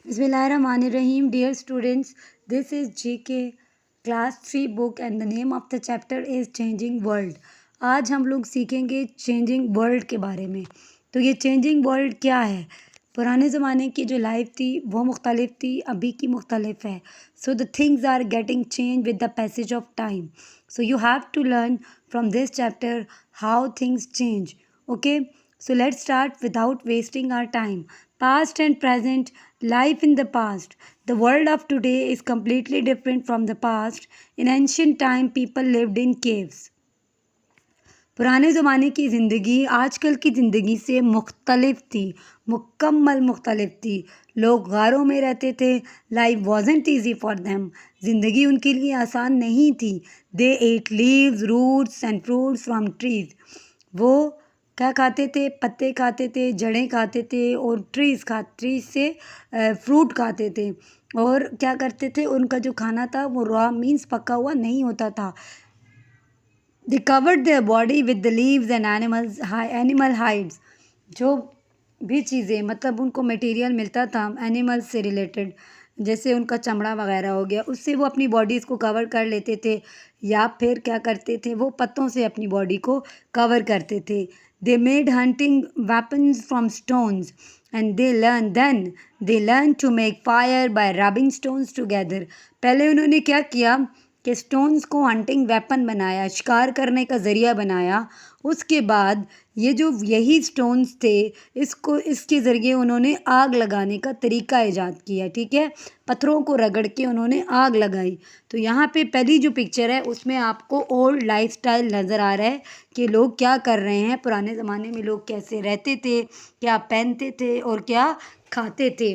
Bismillahirrahmanirrahim. Dear students, this is GK Class 3 book and the name of the chapter is Changing World. आज हम लोग सीखेंगे changing world के बारे में। तो ये चेंजिंग वर्ल्ड क्या है? पुराने ज़माने की जो लाइफ थी वो मुख्तलिफ थी, अभी की मुख्तलिफ है. So the things are getting change with the passage of time. So you have to learn from this chapter how things change. Okay, so let's start without wasting our time. Past and present, life in the past. The world of today is completely different from the past. In ancient time, people lived in caves. पुराने ज़माने की ज़िंदगी आजकल की ज़िंदगी से मुख्तलिफ थी, मुकम्मल मुख्तलिफ थी. लोग गारों में रहते थे. Life wasn't easy for them. ज़िंदगी उनके लिए आसान नहीं थी. They ate leaves, roots and fruits from trees. वो क्या खाते थे? पत्ते खाते थे, जड़ें खाते थे और ट्रीज से फ्रूट खाते थे. और क्या करते थे? उनका जो खाना था वो रॉ मीन्स पका हुआ नहीं होता था. They covered their body with the leaves and animal hides. जो भी चीज़ें मतलब उनको मटेरियल मिलता था एनिमल्स से रिलेटेड, जैसे उनका चमड़ा वगैरह हो गया, उससे वो अपनी बॉडीज़ को कवर कर लेते थे. या फिर क्या करते थे? वो पत्तों से अपनी बॉडी को कवर करते थे. They made hunting weapons from stones and they learn to make fire by rubbing stones together. पहले उन्होंने क्या किया कि स्टोन्स को हंटिंग वेपन बनाया, शिकार करने का ज़रिया बनाया. उसके बाद ये जो यही स्टोन्स थे, इसके ज़रिए उन्होंने आग लगाने का तरीका ईजाद किया. ठीक है, पत्थरों को रगड़ के उन्होंने आग लगाई. तो यहाँ पे पहली जो पिक्चर है उसमें आपको ओल्ड लाइफस्टाइल नज़र आ रहा है कि लोग क्या कर रहे हैं. पुराने ज़माने में लोग कैसे रहते थे, क्या पहनते थे और क्या खाते थे.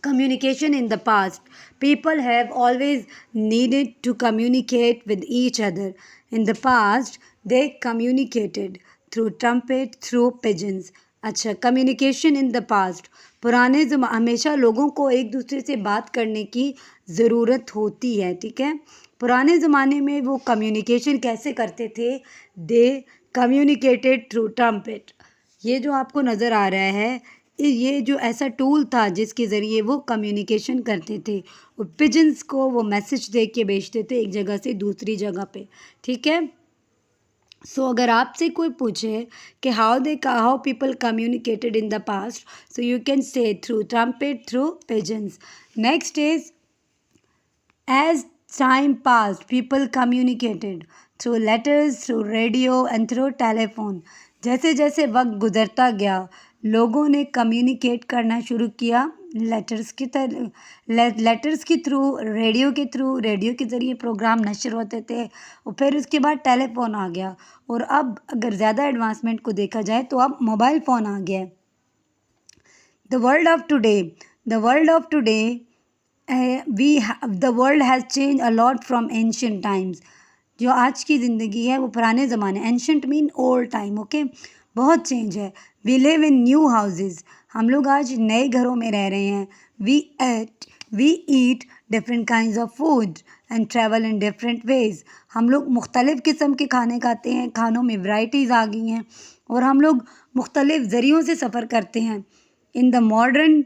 Communication in the past. People have always needed to communicate with each other. In the past, they communicated through trumpet, through pigeons. अच्छा, कम्युनिकेशन इन द पास्ट. पुराने हमेशा लोगों को एक दूसरे से बात करने की ज़रूरत होती है. ठीक है, पुराने ज़माने में वो कम्युनिकेशन कैसे करते थे? दे कम्युनिकेटेड थ्रू ट्रम्पेट. ये जो आपको नज़र आ रहा है, ये जो ऐसा टूल था जिसके ज़रिए वो कम्युनिकेशन करते थे. और पिजन्स को वो मैसेज दे के भेजते थे एक जगह से दूसरी जगह पे. ठीक है, सो अगर आपसे कोई पूछे कि how people communicated in the past, so you can say through trumpet, through pigeons. Next is as time pass people communicated through letters, through radio and through telephone. जैसे जैसे वक्त गुजरता गया लोगों ने कम्युनिकेट करना शुरू किया लेटर्स के थ्रू, रेडियो के ज़रिए प्रोग्राम नशर होते थे. और फिर उसके बाद टेलीफोन आ गया. और अब अगर ज़्यादा एडवांसमेंट को देखा जाए तो अब मोबाइल फ़ोन आ गया. The world of today the world has change a lot from ancient times. जो आज की ज़िंदगी है वो पुराने ज़माने, ancient mean old time. Okay, बहुत चेंज है. We live in new houses. हम लोग आज नए घरों में रह रहे हैं. We eat different kinds of food and travel in different ways. हम लोग मुख्तलिफ़ किस्म के खाने खाते हैं. खानों में वैरायटीज़ आ गई हैं और हम लोग मुख्तलिफ़ ज़रियों से सफ़र करते हैं. In the modern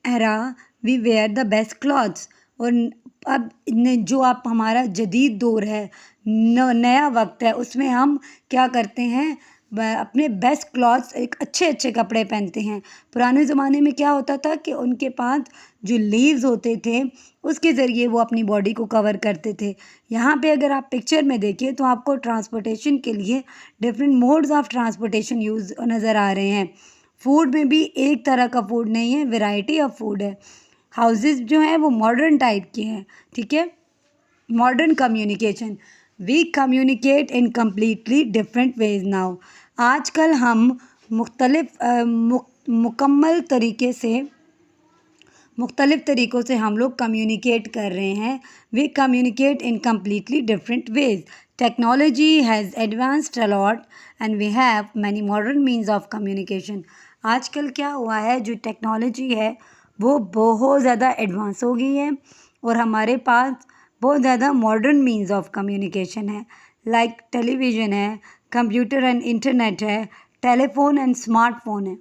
era we wear the best clothes. और अब जो आप हमारा जदीद दौर है, नया वक्त है, उसमें हम क्या करते हैं? अपने बेस्ट क्लॉथ्स, एक अच्छे अच्छे कपड़े पहनते हैं. पुराने ज़माने में क्या होता था कि उनके पास जो लीव्स होते थे उसके ज़रिए वो अपनी बॉडी को कवर करते थे. यहाँ पे अगर आप पिक्चर में देखिए तो आपको ट्रांसपोर्टेशन के लिए different modes of transportation use नज़र आ रहे हैं. फूड में भी एक तरह का फूड नहीं है, वैरायटी ऑफ फूड है. हाउसेस जो हैं वो मॉडर्न टाइप के हैं. ठीक है, modern communication. We communicate in completely different ways now. आजकल हम मुख्तलिफ़ तरीक़ों से हम लोग कम्युनिकेट कर रहे हैं. We communicate in completely different ways. Technology has advanced a lot and we have many modern means of communication. आजकल क्या हुआ है, जो टेक्नोलॉजी है वो बहुत ज़्यादा एडवांस हो गई है और हमारे पास बहुत ज़्यादा मॉडर्न मीन्स ऑफ कम्युनिकेशन है. लाइक टेलीविज़न है, कंप्यूटर एंड इंटरनेट है, टेलीफोन एंड स्मार्टफोन है.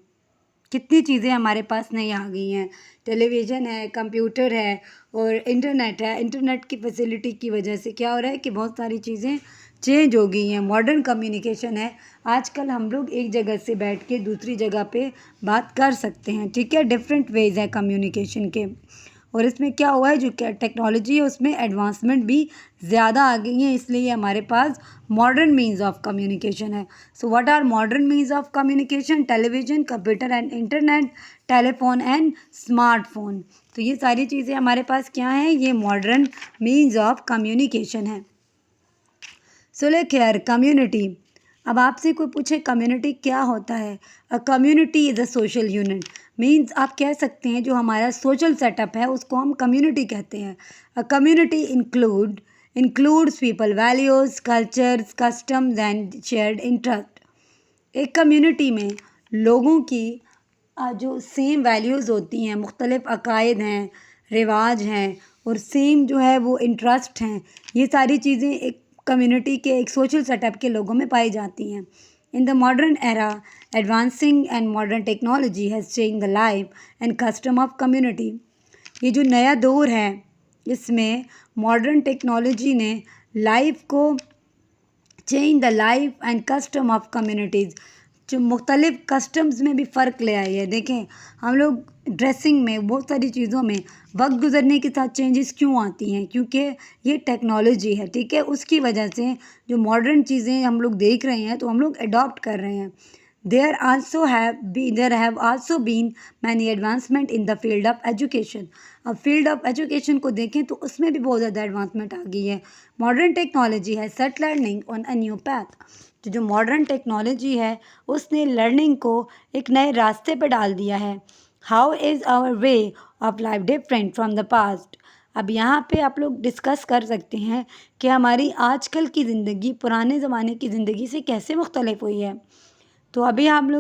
कितनी चीज़ें हमारे पास नई आ गई हैं। टेलीविज़न है, कंप्यूटर है और इंटरनेट है। इंटरनेट की फैसिलिटी की वजह से क्या हो रहा है कि बहुत सारी चीज़ें चेंज हो गई हैं। मॉडर्न कम्युनिकेशन है। आजकल हम लोग एक जगह से बैठ के दूसरी जगह पे बात कर सकते हैं, ठीक है। डिफरेंट वेज़ हैं कम्युनिकेशन के। और इसमें क्या हुआ है, जो क्या टेक्नोलॉजी है उसमें एडवांसमेंट भी ज़्यादा आ गई है, इसलिए हमारे पास मॉडर्न मीन्स ऑफ कम्युनिकेशन है। So what are modern means of communication? Television, computer and internet, telephone and smartphone. तो ये सारी चीज़ें हमारे पास क्या हैं, ये मॉडर्न मीन्स ऑफ कम्युनिकेशन है। सो लेक हियर कम्युनिटी। अब आपसे कोई पूछे कम्युनिटी क्या होता है? A community is a social unit. Means आप कह सकते हैं जो हमारा सोशल सेटअप है उसको हम कम्युनिटी कहते हैं। A community includes people values, cultures, customs and shared interest. एक कम्युनिटी में लोगों की जो सेम वैल्यूज़ होती हैं, मुख्तलिफ़ अकायद हैं, रिवाज हैं और सेम जो है वो इंटरेस्ट हैं, ये सारी चीज़ें एक कम्युनिटी के एक सोशल सेटअप के लोगों में पाई जाती हैं। In the modern era advancing and modern technology has change the life and custom of community. ये जो नया दौर है इसमें मॉडर्न टेक्नोलॉजी ने लाइफ को change the life and custom of communities. जो मुख्तलिफ़ कस्टम्स में भी फ़र्क ले आई है। देखें हम लोग ड्रेसिंग में बहुत सारी चीज़ों में वक्त गुजरने के साथ चेंजेस क्यों आती हैं, क्योंकि ये टेक्नोलॉजी है, ठीक है। उसकी वजह से जो मॉडर्न चीज़ें हम लोग देख रहे हैं तो हम लोग अडॉप्ट कर रहे हैं। There have also been many advancement in the field of education. अब फील्ड ऑफ एजुकेशन को देखें तो उसमें भी बहुत ज़्यादा एडवांसमेंट आ गई है। मॉडर्न टेक्नोलॉजी है set learning on a new path. तो जो मॉडर्न टेक्नोलॉजी है उसने लर्निंग को एक नए रास्ते पर डाल दिया है। How is our way of life different from the past? अब यहाँ पे आप लोग डिस्कस कर सकते हैं कि हमारी आजकल की ज़िंदगी पुराने ज़माने की ज़िंदगी से कैसे मुख्तलिफ हुई है। तो अभी हम लोग